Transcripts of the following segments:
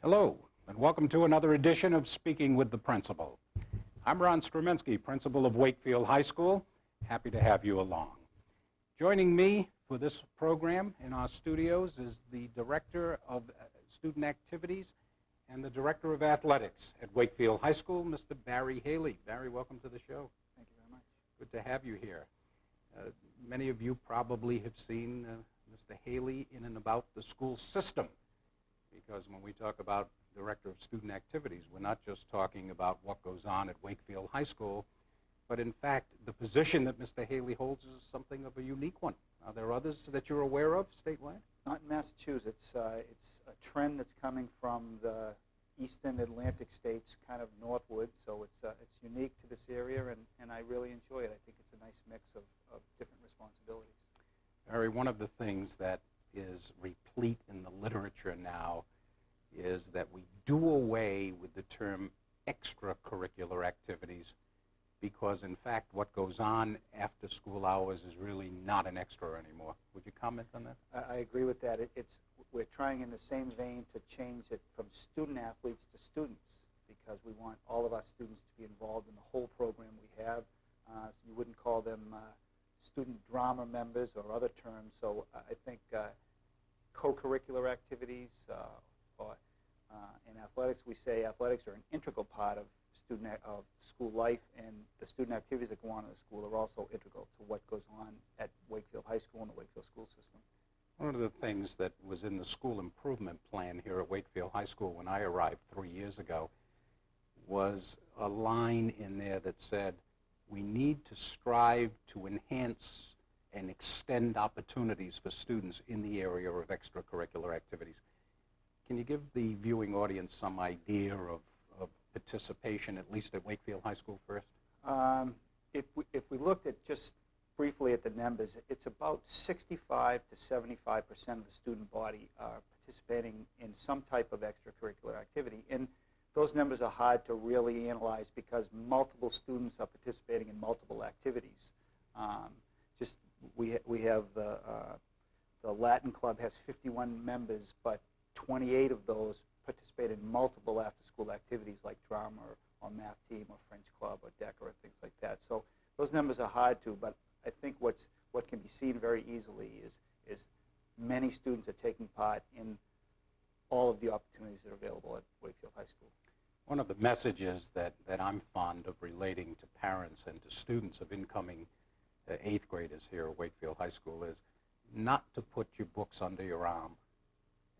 Hello, and welcome to another edition of Speaking with the Principal. I'm Ron Stromensky, principal of Wakefield High School. Happy to have you along. Joining me for this program in our studios is the Director of Student Activities and the Director of Athletics at Wakefield High School, Mr. Barry Haley. Barry, welcome to the show. Thank you very much. Good to have you here. Many of you probably have seen Mr. Haley in and about the school system, because when we talk about Director of Student Activities, we're not just talking about what goes on at Wakefield High School, but in fact, the position that Mr. Haley holds is something of a unique one. Are there others that you're aware of statewide? Not in Massachusetts. It's a trend that's coming from the eastern Atlantic states kind of northward, so it's unique to this area, and I really enjoy it. I think it's a nice mix of different responsibilities. Barry, one of the things that is replete in the literature now is that we do away with the term extracurricular activities, because in fact what goes on after school hours is really not an extra anymore. Would you comment on that? I agree with that. We're trying in the same vein to change it from student athletes to students, because we want all of our students to be involved in the whole program we have. So you wouldn't call them student drama members or other terms. So I think co-curricular activities or in athletics, we say athletics are an integral part of school life, and the student activities that go on in the school are also integral to what goes on at Wakefield High School and the Wakefield school system. One of the things that was in the school improvement plan here at Wakefield High School when I arrived 3 years ago was a line in there that said, we need to strive to enhance and extend opportunities for students in the area of extracurricular activities. Can you give the viewing audience some idea of participation, at least at Wakefield High School first? If we looked at just briefly at the numbers, it's about 65 to 75% of the student body are participating in some type of extracurricular activity. And those numbers are hard to really analyze because multiple students are participating in multiple activities. We have the Latin Club has 51 members, but 28 of those participate in multiple after-school activities like drama or math team or French club or DECA or things like that. So those numbers are hard to, but I think what can be seen very easily is many students are taking part in all of the opportunities that are available at Wakefield High School. One of the messages that I'm fond of relating to parents and to students of incoming 8th graders here at Wakefield High School is not to put your books under your arm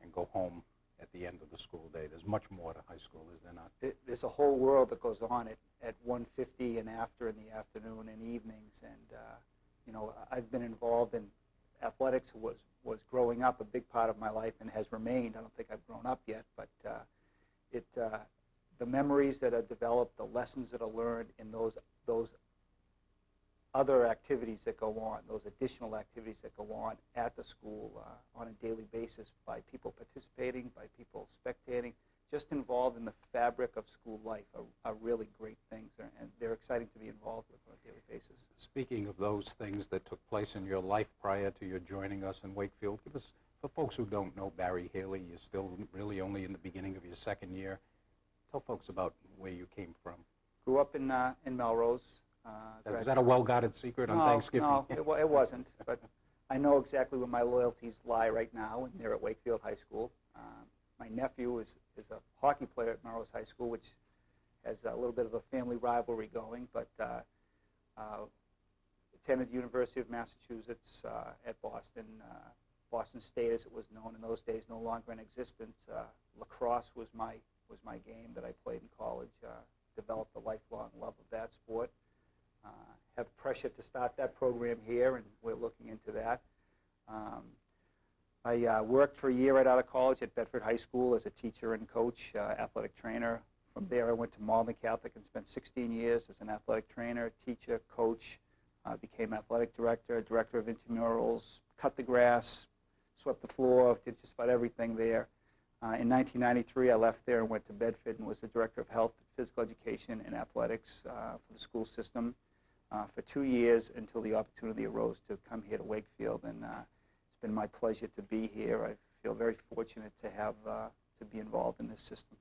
and go home at the end of the school day. There's much more to high school, is there not? There's a whole world that goes on at 1:50 and after in the afternoon and evenings. And you know, I've been involved in athletics. Was growing up a big part of my life and has remained. I don't think I've grown up yet, but the memories that are developed, the lessons that are learned in those other activities that go on, those additional activities that go on at the school on a daily basis by people participating, by people spectating, just involved in the fabric of school life are really great things, and they're exciting to be involved with on a daily basis. Speaking of those things that took place in your life prior to your joining us in Wakefield, give us, for folks who don't know Barry Haley, you're still really only in the beginning of your second year. Tell folks about where you came from. Grew up in Melrose. Is that a well-guarded secret on Thanksgiving? No, it wasn't, but I know exactly where my loyalties lie right now, and they're at Wakefield High School. My nephew is a hockey player at Melrose High School, which has a little bit of a family rivalry going, but attended the University of Massachusetts at Boston. Boston State, as it was known in those days, no longer in existence. Lacrosse was my game that I played in college. Developed a lifelong love of that sport. Have pressure to start that program here, and we're looking into that. I worked for a year right out of college at Bedford High School as a teacher and coach, athletic trainer. From there, I went to Malden Catholic and spent 16 years as an athletic trainer, teacher, coach, became athletic director, director of intramurals, cut the grass, swept the floor, did just about everything there. In 1993, I left there and went to Bedford and was the director of health, physical education, and athletics for the school system for 2 years until the opportunity arose to come here to Wakefield. And it's been my pleasure to be here. I feel very fortunate to have to be involved in this system.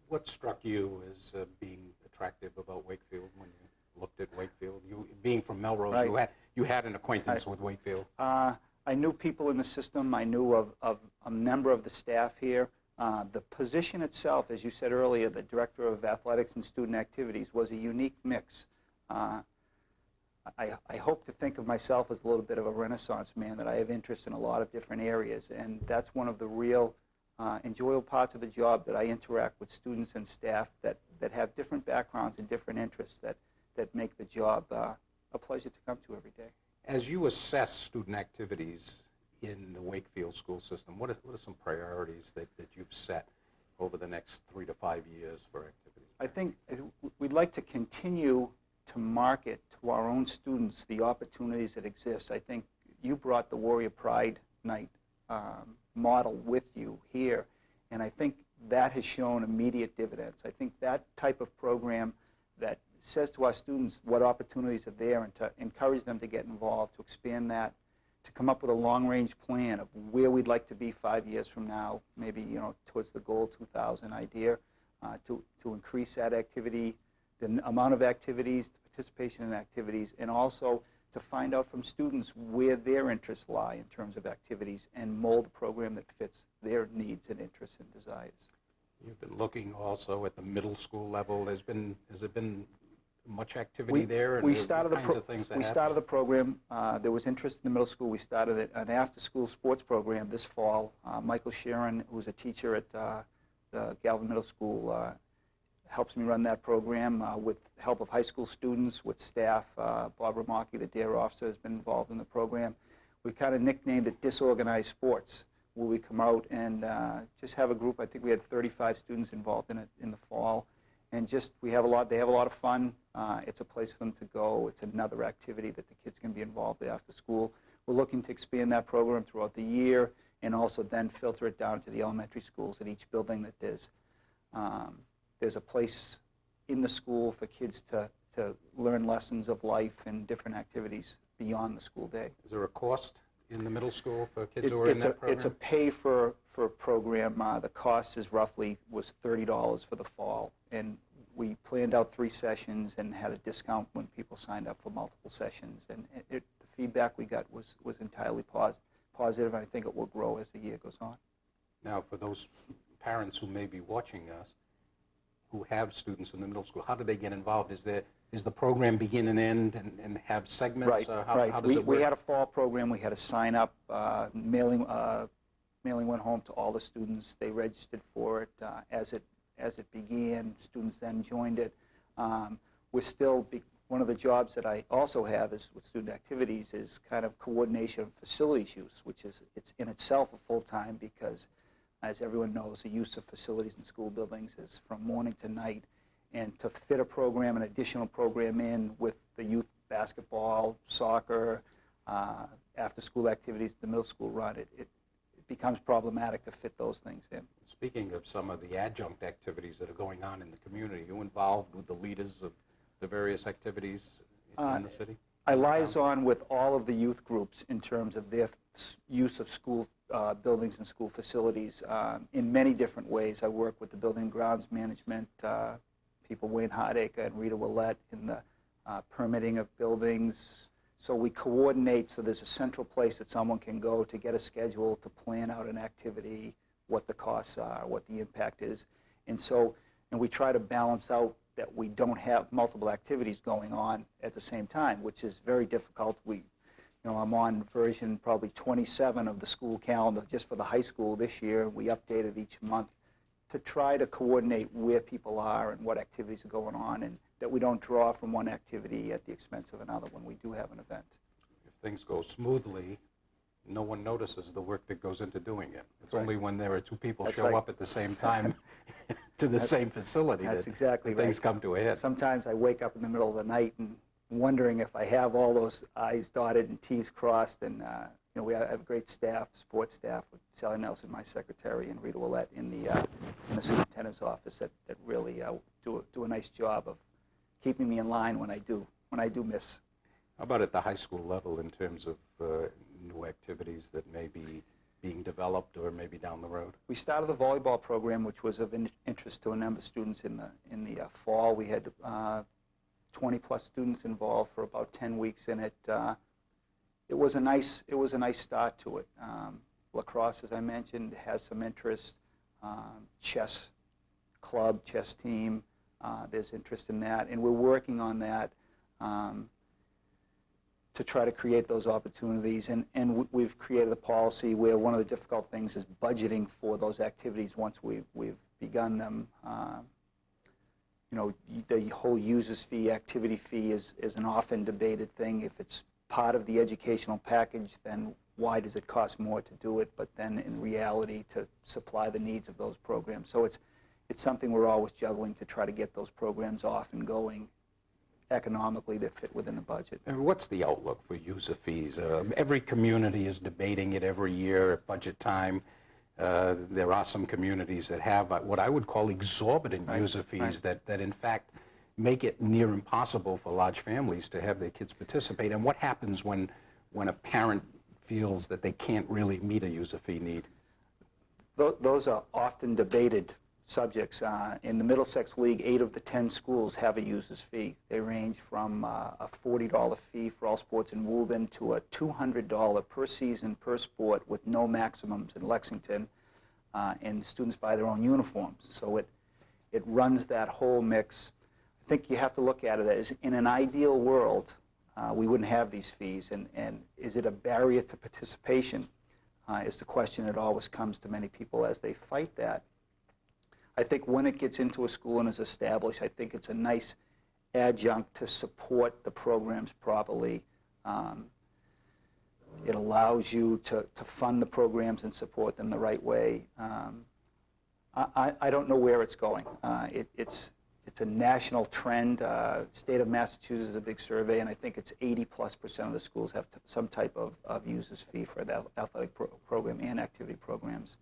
What struck you as being attractive about Wakefield when you looked at Wakefield? You, being from Melrose, Right. you had an acquaintance Right. with Wakefield. I knew people in the system. I knew of a member of the staff here. The position itself, as you said earlier, the Director of Athletics and Student Activities, was a unique mix. I hope to think of myself as a little bit of a Renaissance man, that I have interest in a lot of different areas, and that's one of the real enjoyable parts of the job, that I interact with students and staff that have different backgrounds and different interests that make the job a pleasure to come to every day. As you assess student activities in the Wakefield school system, what are some priorities that you've set over the next 3 to 5 years for activities? I think we'd like to continue to market to our own students the opportunities that exist. I think you brought the Warrior Pride Night model with you here, and I think that has shown immediate dividends. I think that type of program that says to our students what opportunities are there and to encourage them to get involved, to expand that, to come up with a long-range plan of where we'd like to be 5 years from now, maybe towards the goal 2000 idea, to increase that activity, the amount of activities, the participation in activities, and also to find out from students where their interests lie in terms of activities and mold a program that fits their needs and interests and desires. You've been looking also at the middle school level. Has there been much activity there? We And started what kinds of things that we happen? started the program. There was interest in the middle school. We started an after-school sports program this fall. Michael Sharon, who's a teacher at the Galvin Middle School, helps me run that program with help of high school students, with staff. Bob Ramaki, the DARE officer, has been involved in the program. We kind of nicknamed it Disorganized Sports, where we come out and just have a group. I think we had 35 students involved in it in the fall, and just they have a lot of fun. It's a place for them to go. It's another activity that the kids can be involved in after school. We're looking to expand that program throughout the year, and also then filter it down to the elementary schools at each building that there's a place in the school for kids to learn lessons of life and different activities beyond the school day. Is there a cost in the middle school for kids who are in that program? It's a pay for program. The cost was $30 for the fall, and we planned out 3 sessions and had a discount when people signed up for multiple sessions. And the feedback we got was entirely positive, and I think it will grow as the year goes on. Now, for those parents who may be watching us, who have students in the middle school, how do they get involved? Is the program begin and end and have segments? Right, How does it work? We had a fall program. We had a sign up. Mailing went home to all the students. They registered for it. As it began, students then joined it. One of the jobs that I also have is with student activities is kind of coordination of facilities use, which it's in itself a full-time, because as everyone knows, the use of facilities in school buildings is from morning to night. And to fit a program, an additional program in with the youth basketball, soccer, after-school activities the middle school run, it becomes problematic to fit those things in. Speaking of some of the adjunct activities that are going on in the community, are you involved with the leaders of the various activities in the city? I liaison with all of the youth groups in terms of their use of school buildings and school facilities in many different ways. I work with the building and grounds management people, Wayne Hardacre and Rita Willette, in the permitting of buildings. So we coordinate, so there's a central place that someone can go to get a schedule, to plan out an activity, what the costs are, what the impact is. And we try to balance out that we don't have multiple activities going on at the same time, which is very difficult. I'm on version probably 27 of the school calendar just for the high school this year. We update it each month to try to coordinate where people are and what activities are going on, and that we don't draw from one activity at the expense of another when we do have an event. If things go smoothly, no one notices the work that goes into doing it. It's Right. only when there are 2 people That's show right. up at the same time to the same facility That's exactly that things right. come to a head. Sometimes I wake up in the middle of the night and wondering if I have all those I's dotted and T's crossed. And we have a great staff, support staff, with Sally Nelson, my secretary, and Rita Willette in the superintendent's office that really do a nice job of keeping me in line when I do miss. How about at the high school level in terms of new activities that may be being developed or maybe down the road? We started the volleyball program, which was of interest to a number of students in the fall. We had 20-plus students involved for about 10 weeks in it. It was a nice start to it. Lacrosse, as I mentioned, has some interest. Chess club, chess team, there's interest in that, and we're working on that to try to create those opportunities. And we've created a policy where one of the difficult things is budgeting for those activities once we've begun them. You know, the whole user's fee, activity fee is an often debated thing. If it's part of the educational package, then why does it cost more to do it, but then in reality to supply the needs of those programs? So it's something we're always juggling to try to get those programs off and going economically that fit within the budget. And what's the outlook for user fees? Every community is debating it every year at budget time. There are some communities that have what I would call exorbitant user fees that in fact make it near impossible for large families to have their kids participate. And what happens when a parent feels that they can't really meet a user fee need? Those are often debated subjects. In the Middlesex League, 8 of the 10 schools have a user's fee. They range from a $40 fee for all sports in Woburn to a $200 per season per sport with no maximums in Lexington, and students buy their own uniforms. So it runs that whole mix. I think you have to look at it as, in an ideal world, we wouldn't have these fees, and is it a barrier to participation is the question that always comes to many people as they fight that. I think when it gets into a school and is established, I think it's a nice adjunct to support the programs properly. It allows you to fund the programs and support them the right way. I don't know where it's going. It's a national trend. State of Massachusetts is a big survey, and I think it's 80+% of the schools have some type of user's fee for the athletic program and activity programs.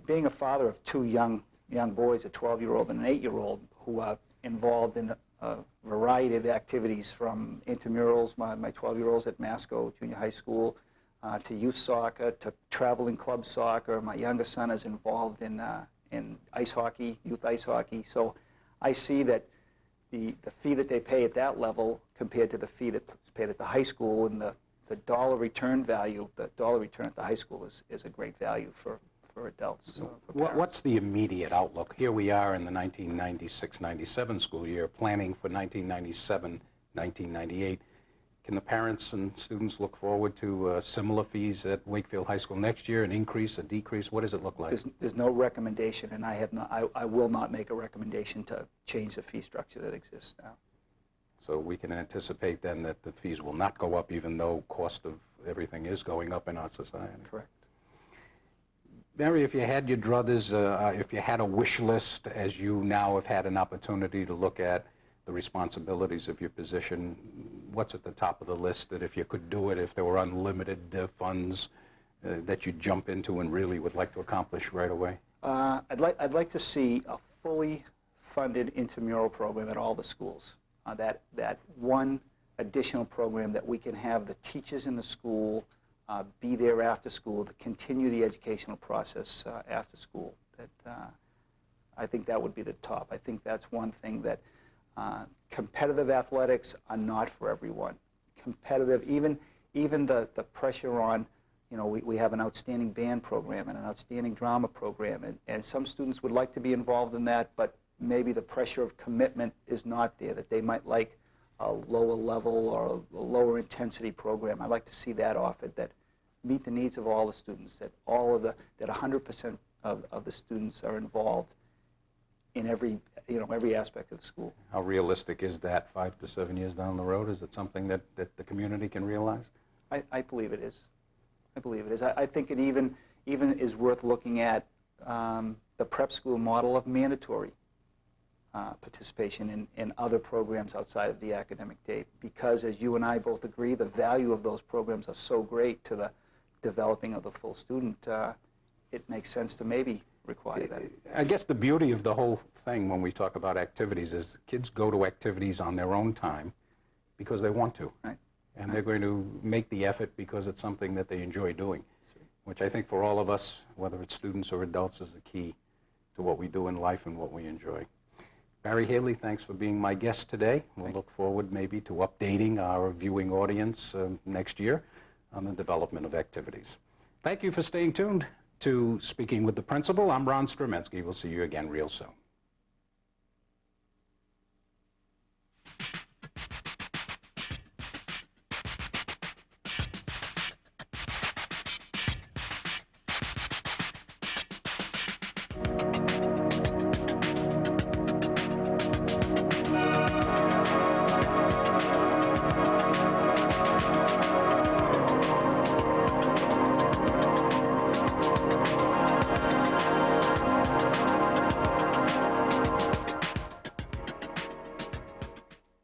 Being a father of 2 young boys, a 12-year-old and an 8-year-old, who are involved in a variety of activities, from intramurals, my 12-year-old's at Masco Junior High School, to youth soccer, to traveling club soccer. My youngest son is involved in ice hockey, youth ice hockey. So I see that the fee that they pay at that level compared to the fee that's paid at the high school, and the dollar return value, the dollar return at the high school is a great value for adults. For what's the immediate outlook? Here we are in the 1996-97 school year, planning for 1997-1998. Can the parents and students look forward to similar fees at Wakefield High School next year, an increase, a decrease? What does it look like? There's no recommendation, and I will not make a recommendation to change the fee structure that exists now. So we can anticipate then that the fees will not go up, even though cost of everything is going up in our society. Correct. Barry, if you had your druthers, if you had a wish list, as you now have had an opportunity to look at the responsibilities of your position, what's at the top of the list that if you could do it, if there were unlimited funds, that you'd jump into and really would like to accomplish right away? I'd like to see a fully funded intramural program at all the schools. That one additional program that we can have the teachers in the school be there after school to continue the educational process after school. I think that would be the top. I think that's one thing that competitive athletics are not for everyone. Competitive, even the pressure on, we have an outstanding band program and an outstanding drama program, and some students would like to be involved in that, but maybe the pressure of commitment is not there, that they might like a lower level or a lower intensity program. I'd like to see that offered, that meet the needs of all the students, that 100% of the students are involved in every aspect of the school. How realistic is that 5 to 7 years down the road? Is it something that the community can realize? I believe it is. I believe it is. I think it even is worth looking at the prep school model of mandatory participation in other programs outside of the academic day, because as you and I both agree, the value of those programs are so great to the developing of the full student. It makes sense to maybe require that. I guess the beauty of the whole thing when we talk about activities is kids go to activities on their own time because they want to. Right. and they're going to make the effort because it's something that they enjoy doing, which I think for all of us, whether it's students or adults, is the key to what we do in life and what we enjoy. Barry Haley, thanks for being my guest today. We'll look forward maybe to updating our viewing audience next year on the development of activities. Thank you for staying tuned to Speaking with the Principal. I'm Ron Stromensky. We'll see you again real soon.